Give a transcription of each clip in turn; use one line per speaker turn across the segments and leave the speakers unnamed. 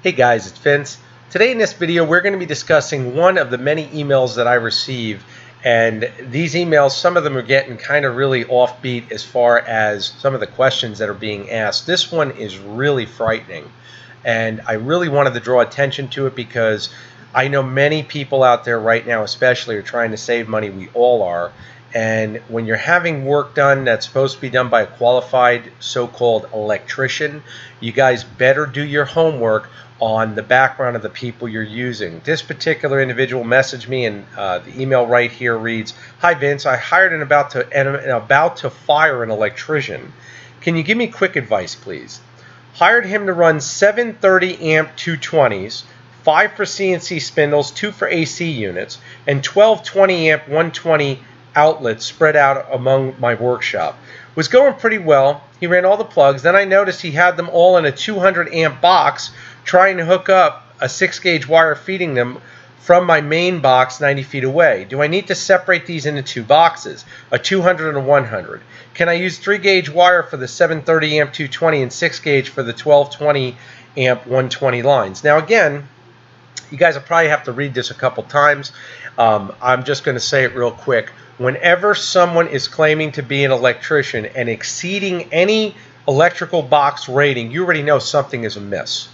Hey guys, it's Vince. Today in this video we're going to be discussing one of the many emails that I receive, and these emails, some of them are getting kind of really offbeat as far as some of the questions that are being asked. This one is really frightening, and I really wanted to draw attention to it because I know many people out there right now especially are trying to save money. We all are. And when you're having work done that's supposed to be done by a qualified so-called electrician, you guys better do your homework on the background of the people you're using. This particular individual messaged me, and the email right here reads, "Hi Vince, I hired and about to fire an electrician. Can you give me quick advice, please? Hired him to run 730 amp 220s, 5 for CNC spindles, 2 for AC units, and 12 20 amp 120 outlets spread out among my workshop. Was going pretty well. He ran all the plugs. Then I noticed he had them all in a 200 amp box, trying to hook up a 6-gauge wire feeding them from my main box 90 feet away. Do I need to separate these into two boxes, a 200 and a 100? Can I use 3-gauge wire for the 730 amp 220 and 6-gauge for the 1220 amp 120 lines?" Now again, you guys will probably have to read this a couple times. I'm just going to say it real quick. Whenever someone is claiming to be an electrician and exceeding any electrical box rating, you already know something is amiss.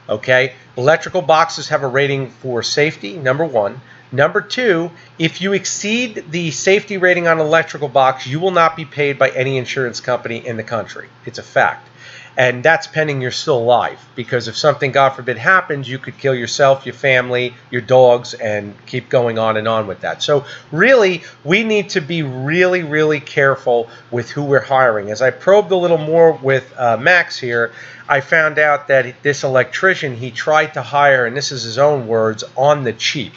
Okay? Electrical boxes have a rating for safety, number one. Number two, if you exceed the safety rating on an electrical box, you will not be paid by any insurance company in the country. It's a fact. And that's pending you're still alive, because if something, God forbid, happens, you could kill yourself, your family, your dogs, and keep going on and on with that. So really, we need to be really, really careful with who we're hiring. As I probed a little more with Max here, I found out that this electrician he tried to hire, and this is his own words, on the cheap.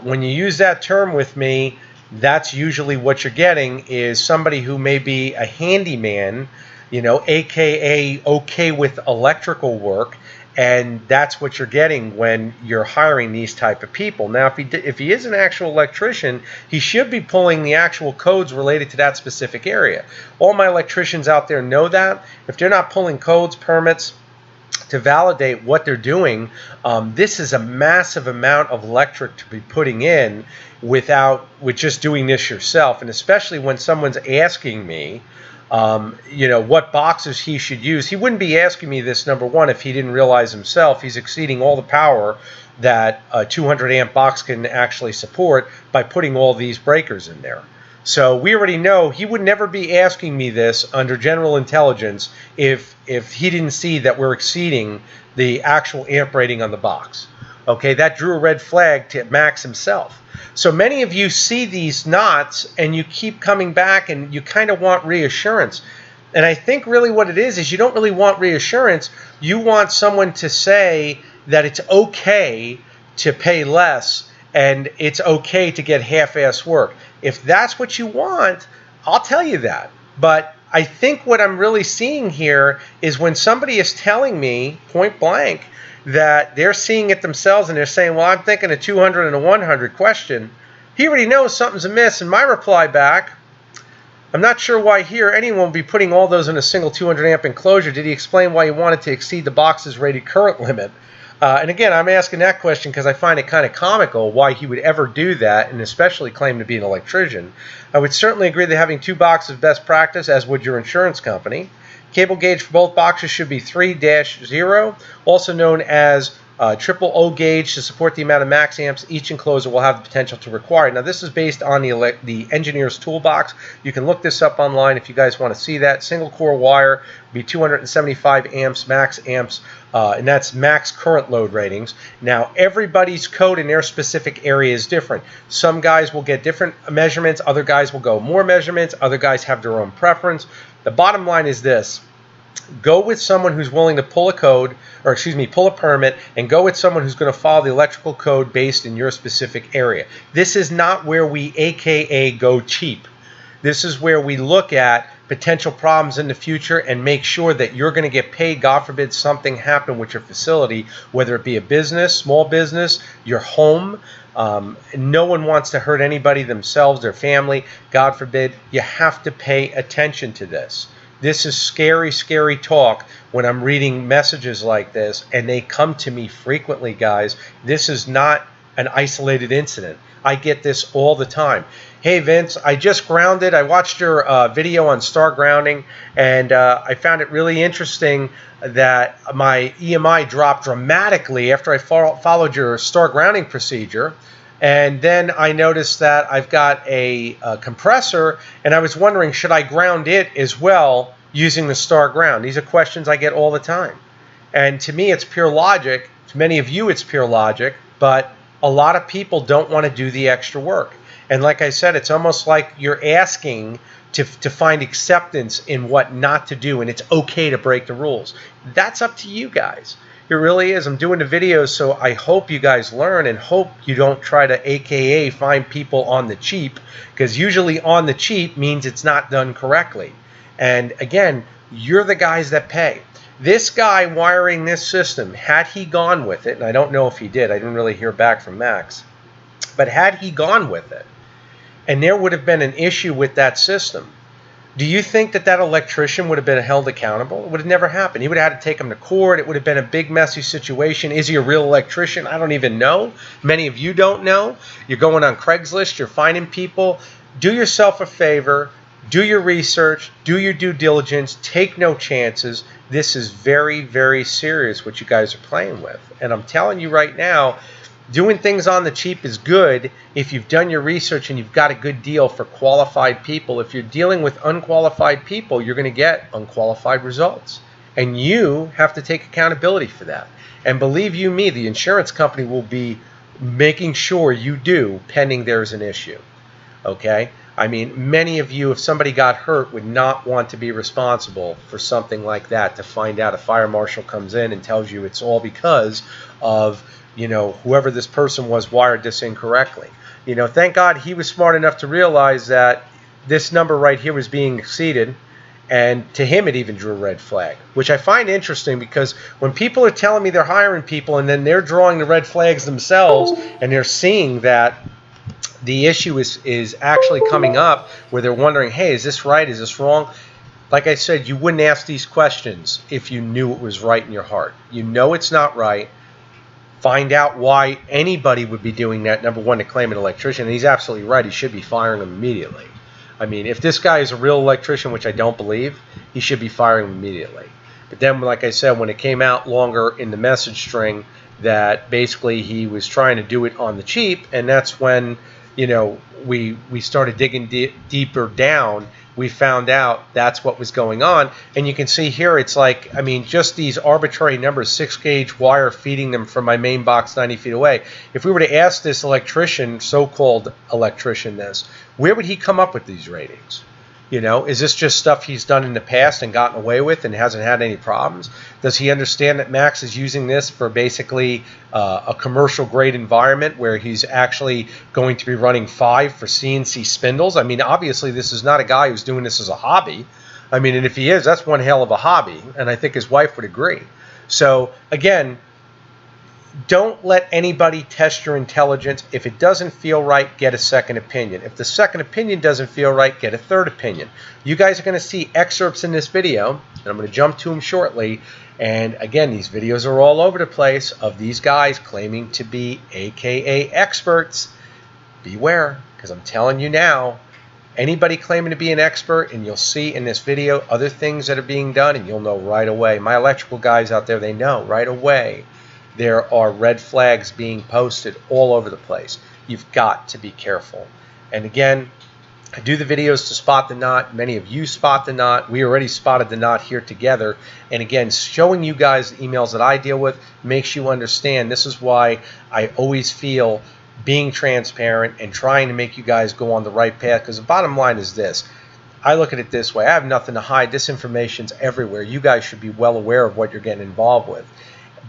When you use that term with me, that's usually what you're getting is somebody who may be a handyman, aka okay with electrical work, and that's what you're getting when you're hiring these type of people. Now, if he is an actual electrician, he should be pulling the actual codes related to that specific area. All my electricians out there know that. If they're not pulling codes, permits to validate what they're doing, this is a massive amount of electric to be putting in with just doing this yourself, and especially when someone's asking me what boxes he should use. He wouldn't be asking me this, number one, if he didn't realize himself he's exceeding all the power that a 200 amp box can actually support by putting all these breakers in there. So we already know he would never be asking me this under general intelligence if he didn't see that we're exceeding the actual amp rating on the box. Okay, that drew a red flag to Max himself. So many of you see these knots and you keep coming back and you kind of want reassurance. And I think really what it is you don't really want reassurance. You want someone to say that it's okay to pay less and it's okay to get half-ass work. If that's what you want, I'll tell you that. But I think what I'm really seeing here is when somebody is telling me point blank that they're seeing it themselves and they're saying, well, I'm thinking a 200 and a 100 question, he already knows something's amiss. And my reply back, I'm not sure why here anyone would be putting all those in a single 200 amp enclosure. Did he explain why he wanted to exceed the box's rated current limit? And again, I'm asking that question because I find it kind of comical why he would ever do that, and especially claim to be an electrician. I would certainly agree that having two boxes is best practice, as would your insurance company. Cable gauge for both boxes should be 3-0, also known as triple O gauge to support the amount of max amps each enclosure will have the potential to require. Now, this is based on the engineer's toolbox. You can look this up online if you guys want to see that. Single core wire would be 275 amps, max amps, and that's max current load ratings. Now, everybody's code in their specific area is different. Some guys will get different measurements. Other guys will go more measurements. Other guys have their own preference. The bottom line is this. Go with someone who's willing to pull a permit, and go with someone who's going to follow the electrical code based in your specific area. This is not where we AKA go cheap. This is where we look at potential problems in the future and make sure that you're going to get paid. God forbid something happen with your facility, whether it be a business, small business, your home. No one wants to hurt anybody, themselves, their family. God forbid. You have to pay attention to this. This is scary, scary talk when I'm reading messages like this, and they come to me frequently, guys. This is not an isolated incident. I get this all the time. Hey, Vince, I just grounded. I watched your video on star grounding, and I found it really interesting that my EMI dropped dramatically after I followed your star grounding procedure. And then I noticed that I've got a compressor, and I was wondering, should I ground it as well using the star ground? These are questions I get all the time. And to me, it's pure logic. To many of you, it's pure logic, but a lot of people don't want to do the extra work. And like I said, it's almost like you're asking to find acceptance in what not to do, and it's okay to break the rules. That's up to you guys. It really is. I'm doing the videos, so I hope you guys learn, and hope you don't try to AKA find people on the cheap, because usually on the cheap means it's not done correctly. And again, you're the guys that pay. This guy wiring this system, had he gone with it, and I don't know if he did, I didn't really hear back from Max, but had he gone with it, and there would have been an issue with that system, do you think that that electrician would have been held accountable? It would have never happened. He would have had to take him to court. It would have been a big, messy situation. Is he a real electrician? I don't even know. Many of you don't know. You're going on Craigslist. You're finding people. Do yourself a favor. Do your research. Do your due diligence. Take no chances. This is very, very serious what you guys are playing with. And I'm telling you right now, doing things on the cheap is good if you've done your research and you've got a good deal for qualified people. If you're dealing with unqualified people, you're going to get unqualified results. And you have to take accountability for that. And believe you me, the insurance company will be making sure you do, pending there's an issue. Okay? I mean, many of you, if somebody got hurt, would not want to be responsible for something like that, to find out a fire marshal comes in and tells you it's all because of, you know, whoever this person was wired this incorrectly. You know, thank God he was smart enough to realize that this number right here was being exceeded, and to him it even drew a red flag, which I find interesting, because when people are telling me they're hiring people and then they're drawing the red flags themselves, and they're seeing that the issue is actually coming up where they're wondering, hey, is this right? Is this wrong? Like I said, you wouldn't ask these questions if you knew it was right in your heart. You know it's not right. Find out why anybody would be doing that. Number one, to claim an electrician. And he's absolutely right. He should be firing him immediately. I mean, if this guy is a real electrician, which I don't believe, he should be firing him immediately. But then, like I said, when it came out longer in the message string that basically he was trying to do it on the cheap, and that's when, you know, we started digging deeper down, we found out that's what was going on. And you can see here, it's like, I mean, just these arbitrary numbers, 6-gauge wire feeding them from my main box 90 feet away. If we were to ask this electrician, so-called electrician, this, where would he come up with these ratings? You know, is this just stuff he's done in the past and gotten away with and hasn't had any problems? Does he understand that Max is using this for basically a commercial grade environment where he's actually going to be running 5 for CNC spindles? I mean, obviously this is not a guy who's doing this as a hobby. I mean, and if he is, that's one hell of a hobby, and I think his wife would agree. So again, don't let anybody test your intelligence. If it doesn't feel right, get a second opinion. If the second opinion doesn't feel right, get a third opinion. You guys are going to see excerpts in this video, and I'm going to jump to them shortly. And again, these videos are all over the place of these guys claiming to be AKA experts. Beware, because I'm telling you now, anybody claiming to be an expert, and you'll see in this video other things that are being done, and you'll know right away. My electrical guys out there, they know right away. There are red flags being posted all over the place. You've got to be careful. And again, I do the videos to spot the knot. Many of you spot the knot. We already spotted the knot here together. And again, showing you guys the emails that I deal with makes you understand. This is why I always feel being transparent and trying to make you guys go on the right path. Because the bottom line is this. I look at it this way. I have nothing to hide. This information's everywhere. You guys should be well aware of what you're getting involved with.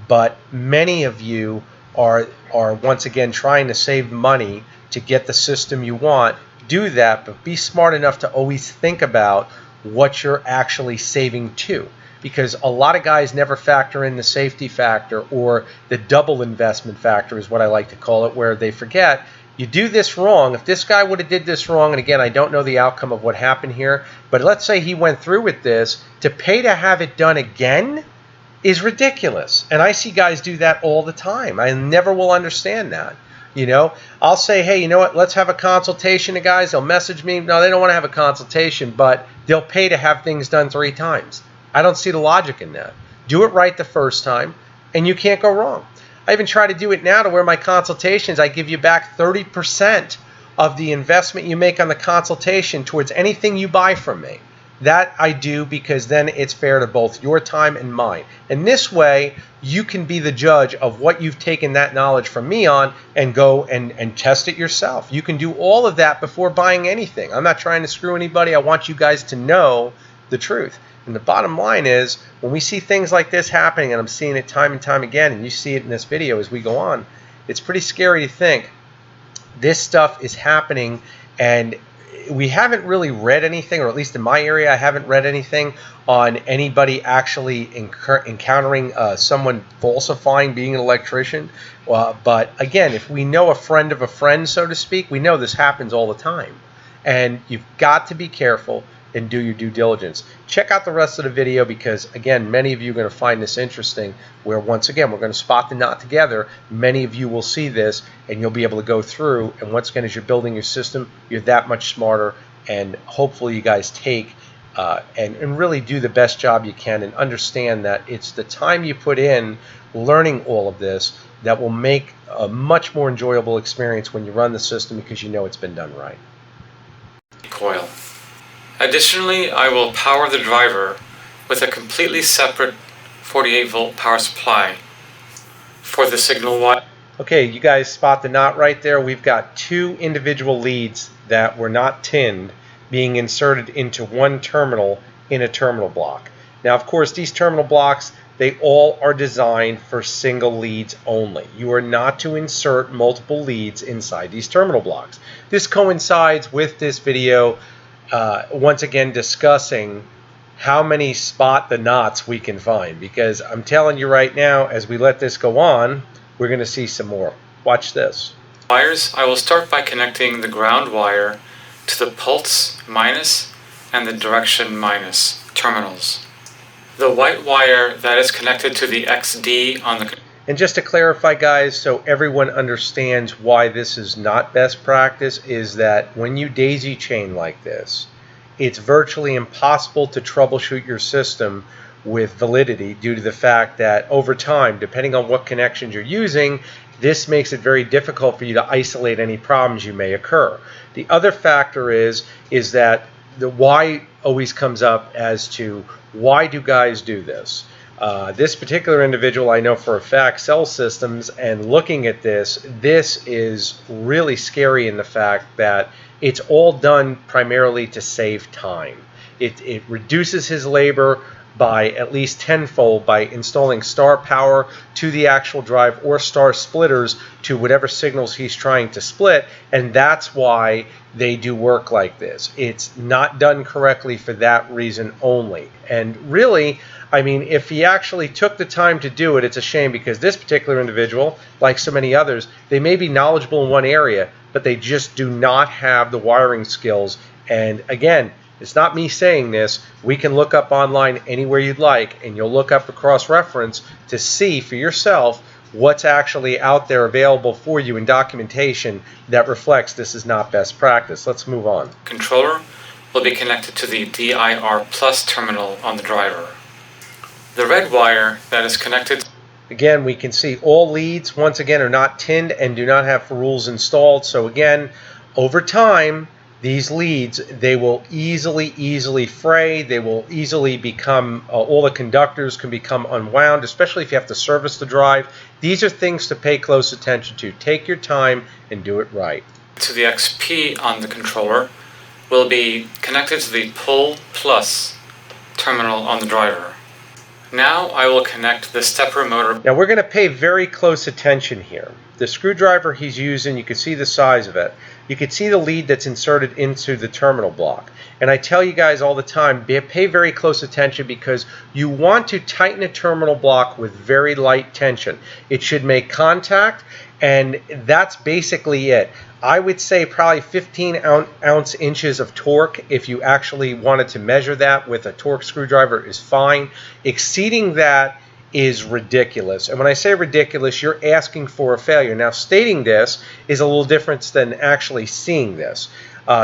But many of you are once again trying to save money to get the system you want. Do that, but be smart enough to always think about what you're actually saving to. Because a lot of guys never factor in the safety factor, or the double investment factor is what I like to call it, where they forget You do this wrong. If this guy would have did this wrong, and again, I don't know the outcome of what happened here, but let's say he went through with this, to pay to have it done again is ridiculous. And I see guys do that all the time. I never will understand that. You know, I'll say, hey, you know what, let's have a consultation. The guys, they'll message me. No, they don't want to have a consultation, but they'll pay to have things done 3 times. I don't see the logic in that. Do it right the first time, and you can't go wrong. I even try to do it now to where my consultations, I give you back 30% of the investment you make on the consultation towards anything you buy from me. That I do because then it's fair to both your time and mine. And this way, you can be the judge of what you've taken that knowledge from me on and go and test it yourself. You can do all of that before buying anything. I'm not trying to screw anybody. I want you guys to know the truth. And the bottom line is, when we see things like this happening, and I'm seeing it time and time again, and you see it in this video as we go on, it's pretty scary to think this stuff is happening, and we haven't really read anything, or at least in my area, I haven't read anything on anybody actually encountering someone falsifying being an electrician. But again, if we know a friend of a friend, so to speak, we know this happens all the time. And you've got to be careful and do your due diligence. Check out the rest of the video because, again, many of you are going to find this interesting, where once again, we're going to spot the knot together. Many of you will see this and you'll be able to go through, and once again, as you're building your system, you're that much smarter, and hopefully you guys take and really do the best job you can and understand that it's the time you put in learning all of this that will make a much more enjoyable experience when you run the system because you know it's been done right.
Coil. Additionally, I will power the driver with a completely separate 48-volt power supply for the signal wire.
Okay, you guys spot the knot right there. We've got 2 individual leads that were not tinned being inserted into one terminal in a terminal block. Now, of course, these terminal blocks, they all are designed for single leads only. You are not to insert multiple leads inside these terminal blocks. This coincides with this video once again discussing how many spot the knots we can find, because I'm telling you right now, as we let this go on, we're going to see some more. Watch this.
Wires, I will start by connecting the ground wire to the pulse minus and the direction minus terminals. The white wire that is connected to the XD on the...
And just to clarify, guys, so everyone understands why this is not best practice, is that when you daisy chain like this, it's virtually impossible to troubleshoot your system with validity due to the fact that over time, depending on what connections you're using, this makes it very difficult for you to isolate any problems you may occur. The other factor is that the why always comes up as to why do guys do this? This particular individual, I know for a fact, sells systems, and looking at this is really scary in the fact that it's all done primarily to save time. It reduces his labor by at least tenfold by installing star power to the actual drive or star splitters to whatever signals he's trying to split, and that's why they do work like this. It's not done correctly for that reason only. And really, I mean, if he actually took the time to do it, it's a shame, because this particular individual, like so many others, they may be knowledgeable in one area, but they just do not have the wiring skills. And again, it's not me saying this. We can look up online anywhere you'd like, and you'll look up a cross-reference to see for yourself what's actually out there available for you in documentation that reflects this is not best practice. Let's move on.
Controller will be connected to the DIR plus terminal on the driver. The red wire that is connected...
Again, we can see all leads, once again, are not tinned and do not have rules installed. So again, over time, these leads, they will easily fray. They will easily become, all the conductors can become unwound, especially if you have to service the drive. These are things to pay close attention to. Take your time and do it right.
To the XP on the controller will be connected to the pull plus terminal on the driver. Now I will connect the stepper motor.
Now we're going to pay very close attention here. the screwdriver he's using, you can see the size of it. You can see the lead that's inserted into the terminal block. And I tell you guys all the time, pay very close attention, because you want to tighten a terminal block with very light tension. It should make contact, and that's basically it. I would say probably 15 inches of torque, if you actually wanted to measure that with a torque screwdriver, is fine. Exceeding that is ridiculous. And when I say ridiculous, you're asking for a failure. Now, stating this is a little different than actually seeing this.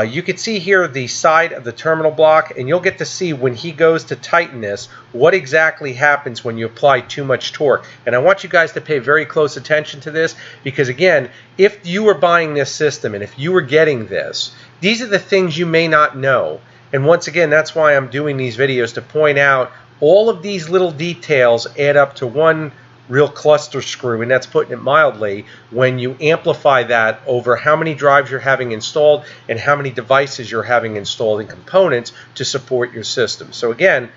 You can see here the side of the terminal block, and you'll get to see when he goes to tighten this, what exactly happens when you apply too much torque. And I want you guys to pay very close attention to this, because again, if you were buying this system and if you were getting this, these are the things you may not know. And once again, that's why I'm doing these videos, to point out all of these little details add up to one real cluster screw, and that's putting it mildly, when you amplify that over how many drives you're having installed and how many devices you're having installed and components to support your system. So again,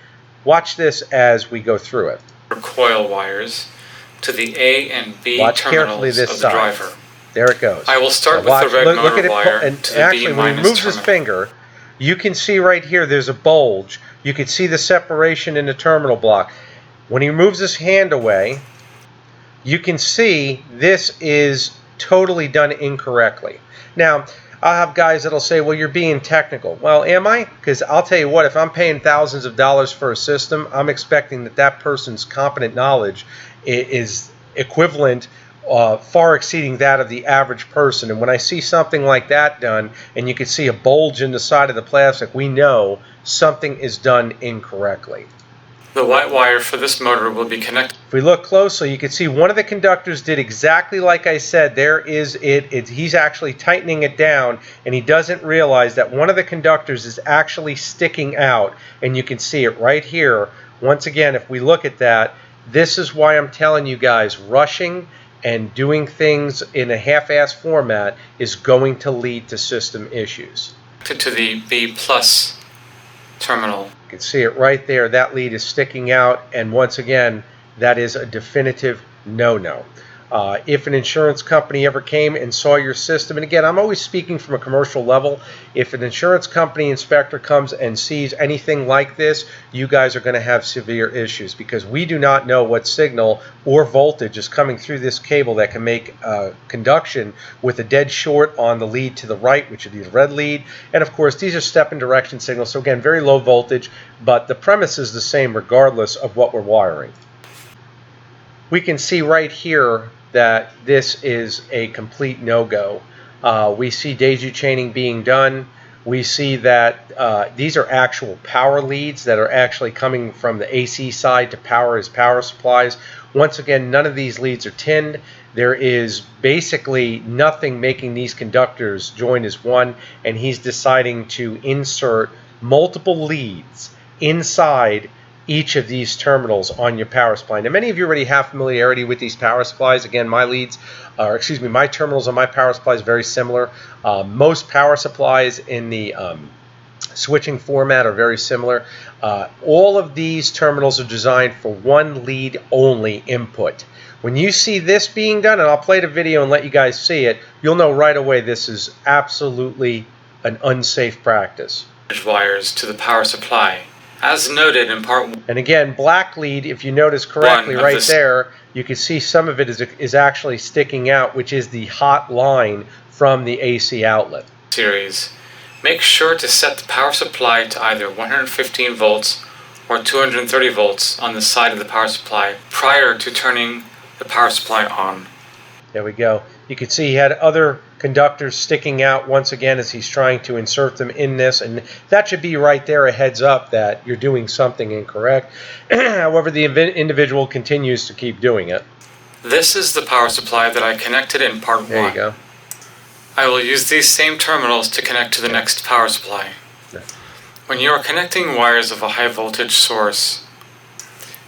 watch this as we go through it.
Coil wires to the A and B
Watch carefully
terminals
this
of the
side.
driver.
There it goes.
I will start with
watch,
the red
look
motor
at it,
wire
and
to the
actually,
B
when he
minus
moves his
terminal.
finger, you can see right here there's a bulge. You can see the separation in the terminal block. When he moves his hand away, you can see this is totally done incorrectly. Now, I'll have guys that'll say, well, you're being technical. Well, am I? Because I'll tell you what, if I'm paying thousands of dollars for a system, I'm expecting that that person's competent knowledge is equivalent, far exceeding that of the average person. And when I see something like that done, and you can see a bulge in the side of the plastic, we know something is done incorrectly.
The white wire for this motor will be connected.
If we look closely, you can see one of the conductors did exactly like I said. There is he's actually tightening it down, and he doesn't realize that one of the conductors is actually sticking out, and you can see it right here. Once again, if we look at that, this is why I'm telling you guys, rushing and doing things in a half-ass format is going to lead to system issues.
To the B plus terminal.
You can see it right there. That lead is sticking out, and once again, that is a definitive no-no. If an insurance company ever came and saw your system, and again, I'm always speaking from a commercial level, if an insurance company inspector comes and sees anything like this, you guys are going to have severe issues, because we do not know what signal or voltage is coming through this cable that can make conduction with a dead short on the lead to the right, which would be the red lead. And of course, these are step and direction signals, so again, very low voltage, but the premise is the same regardless of what we're wiring. We can see right here that this is a complete no-go. We see daisy chaining being done. We see that these are actual power leads that are actually coming from the AC side to power his power supplies. Once again, none of these leads are tinned. There is basically nothing making these conductors join as one, and he's deciding to insert multiple leads inside each of these terminals on your power supply. Now, many of you already have familiarity with these power supplies. Again, my terminals on my power supply is very similar. Most power supplies in the switching format are very similar. All of these terminals are designed for one lead only input. When you see this being done, and I'll play the video and let you guys see it, you'll know right away this is absolutely an unsafe practice.
Wires to the power supply. As noted in part 1.
And again, black lead, if you notice correctly right there, you can see some of it is actually sticking out, which is the hot line from the AC outlet.
Series. Make sure to set the power supply to either 115 volts or 230 volts on the side of the power supply prior to turning the power supply on.
There we go. You can see he had other conductors sticking out once again as he's trying to insert them in this, and that should be right there a heads up that you're doing something incorrect. However, the individual continues to keep doing it.
This is the power supply that I connected in part 1.
There you go.
I will use these same terminals to connect to the next power supply.
Yeah.
When you are connecting wires of a high voltage source,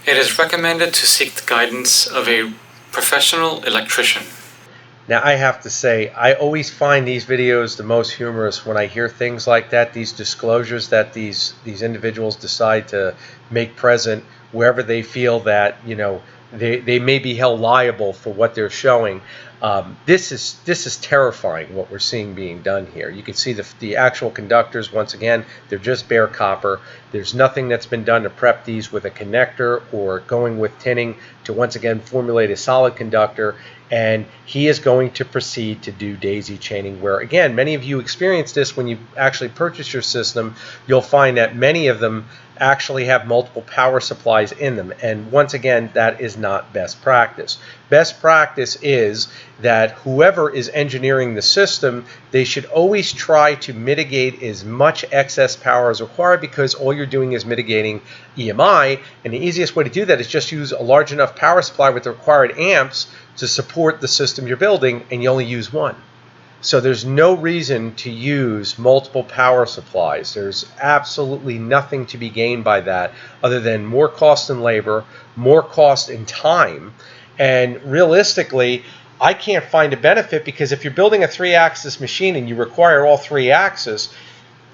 it is recommended to seek the guidance of a professional electrician.
Now, I have to say, I always find these videos the most humorous when I hear things like that, these disclosures that these individuals decide to make present wherever they feel that, they may be held liable for what they're showing. This is terrifying what we're seeing being done here. You can see the actual conductors. Once again, they're just bare copper. There's nothing that's been done to prep these with a connector or going with tinning to once again formulate a solid conductor. And he is going to proceed to do daisy chaining, where again, many of you experience this when you actually purchase your system. You'll find that many of them actually have multiple power supplies in them, and once again, that is not best practice. Best practice is that whoever is engineering the system, they should always try to mitigate as much excess power as required, because all you're doing is mitigating EMI, and the easiest way to do that is just use a large enough power supply with the required amps to support the system you're building, and you only use one. So there's no reason to use multiple power supplies. There's absolutely nothing to be gained by that other than more cost in labor, more cost in time. And realistically, I can't find a benefit, because if you're building a 3-axis machine and you require all 3 axes,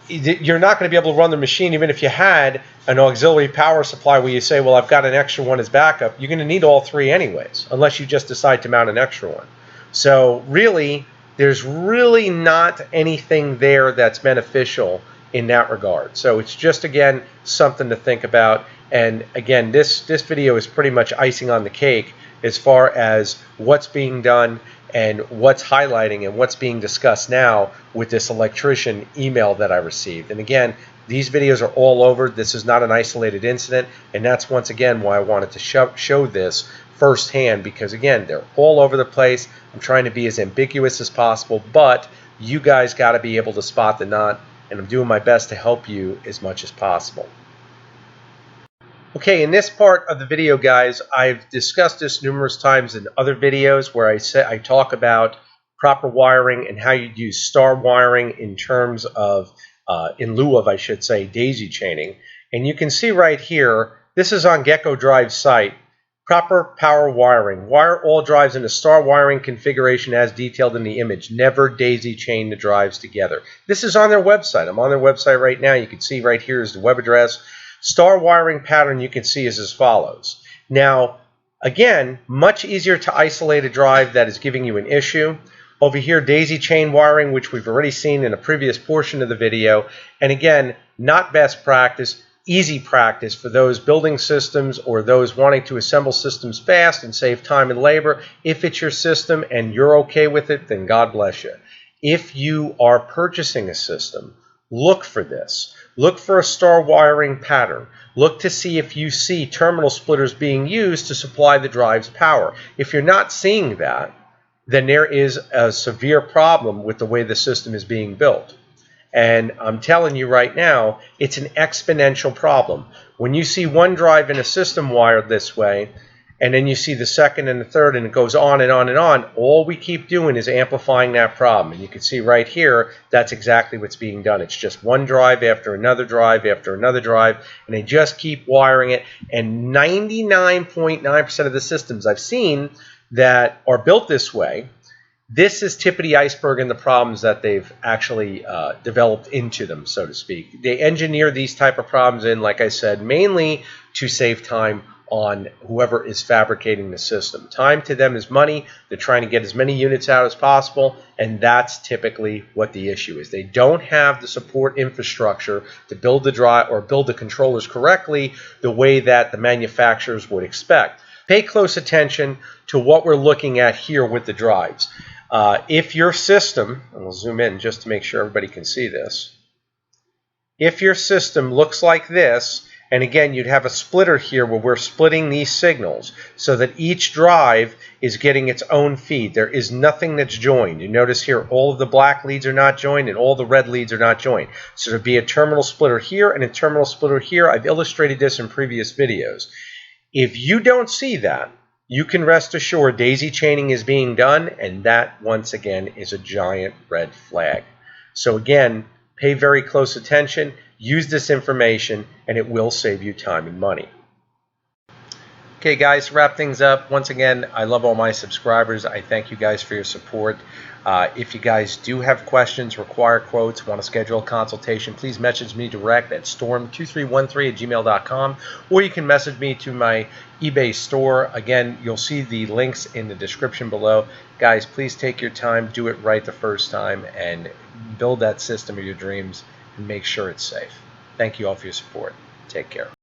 you're not going to be able to run the machine even if you had an auxiliary power supply where you say, well, I've got an extra one as backup. You're going to need all 3 anyways, unless you just decide to mount an extra one. So really, there's really not anything there that's beneficial in that regard. So it's just, again, something to think about. And again, this video is pretty much icing on the cake as far as what's being done and what's highlighting and what's being discussed now with this electrician email that I received. And again, these videos are all over. This is not an isolated incident, and that's once again why I wanted to show this firsthand, because again, they're all over the place. I'm trying to be as ambiguous as possible, but you guys got to be able to spot the knot, and I'm doing my best to help you as much as possible. Okay, in this part of the video, guys, I've discussed this numerous times in other videos where I talk about proper wiring and how you use star wiring in terms of, in lieu of, I should say, daisy chaining. And you can see right here, this is on Gecko Drive's site. Proper power wiring. Wire all drives in a star wiring configuration as detailed in the image. Never daisy chain the drives together. This is on their website. I'm on their website right now. You can see right here is the web address. Star wiring pattern you can see is as follows. Now, again, much easier to isolate a drive that is giving you an issue. Over here, daisy chain wiring, which we've already seen in a previous portion of the video. And again, not best practice. Easy practice for those building systems or those wanting to assemble systems fast and save time and labor. If it's your system and you're okay with it, then God bless you. If you are purchasing a system, look for this. Look for a star wiring pattern. Look to see if you see terminal splitters being used to supply the drive's power. If you're not seeing that, then there is a severe problem with the way the system is being built. And I'm telling you right now, it's an exponential problem. When you see one drive in a system wired this way, and then you see the second and the third, and it goes on and on and on, all we keep doing is amplifying that problem. And you can see right here, that's exactly what's being done. It's just one drive after another drive after another drive, and they just keep wiring it. And 99.9% of the systems I've seen that are built this way, this is tip of the iceberg in the problems that they've actually developed into them, so to speak. They engineer these type of problems in, like I said, mainly to save time on whoever is fabricating the system. Time to them is money. They're trying to get as many units out as possible, and that's typically what the issue is. They don't have the support infrastructure to build the drive or build the controllers correctly the way that the manufacturers would expect. Pay close attention to what we're looking at here with the drives. If your system, and we'll zoom in just to make sure everybody can see this. If your system looks like this, and again, you'd have a splitter here where we're splitting these signals so that each drive is getting its own feed. There is nothing that's joined. You notice here all of the black leads are not joined and all the red leads are not joined. So there'd be a terminal splitter here and a terminal splitter here. I've illustrated this in previous videos. If you don't see that, you can rest assured daisy chaining is being done, and that, once again, is a giant red flag. So again, pay very close attention, use this information, and it will save you time and money. Okay, guys, to wrap things up, once again, I love all my subscribers. I thank you guys for your support. If you guys do have questions, require quotes, want to schedule a consultation, please message me direct at storm2313@gmail.com, or you can message me to my eBay store. Again, you'll see the links in the description below. Guys, please take your time, do it right the first time, and build that system of your dreams and make sure it's safe. Thank you all for your support. Take care.